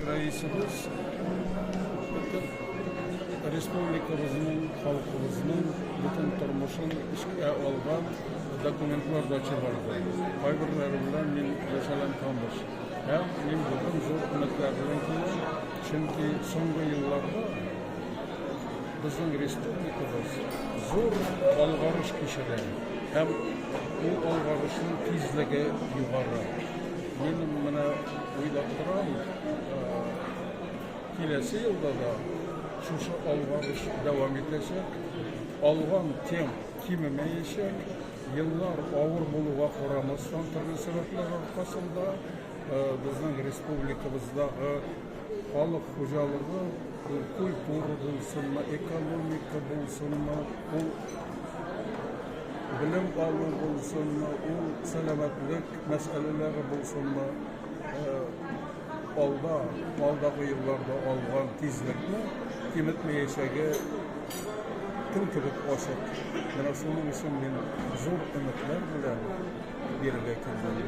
Reisimiz respublikamızın, halkımızın bütün turmuşun işe olgan dokumentlarda çıkardı. Kaybırları bilen men yaşanan tanış. Hem men bugün zor ümitlerden keyin, çünkü so'nggi yıllarda bizning respublikamız zor olg'arish kechirdi. Hem bu olg'arishning tezligi yuqori. Men mana o'ylab turaman, kelasi yilda da şu olg'arish davom etacak. Olgan temp kemimeyecek. Yıllar ağır buluğa qaramasdan turli sebepler arkasında bizning respublikamızdagi xalq xo'jaligi, kultura bo'lsinmi, ekonomika bo'lsinmi, bu bilim olib bo'lsinmi, u salomatlik masalalari bo'lsinmi, oldagi yillarda olgan tezlikni kemitmeyeceği tüm kibit oşak. Mana shuning uchun men zo'r umidlar bilan beriga keldim.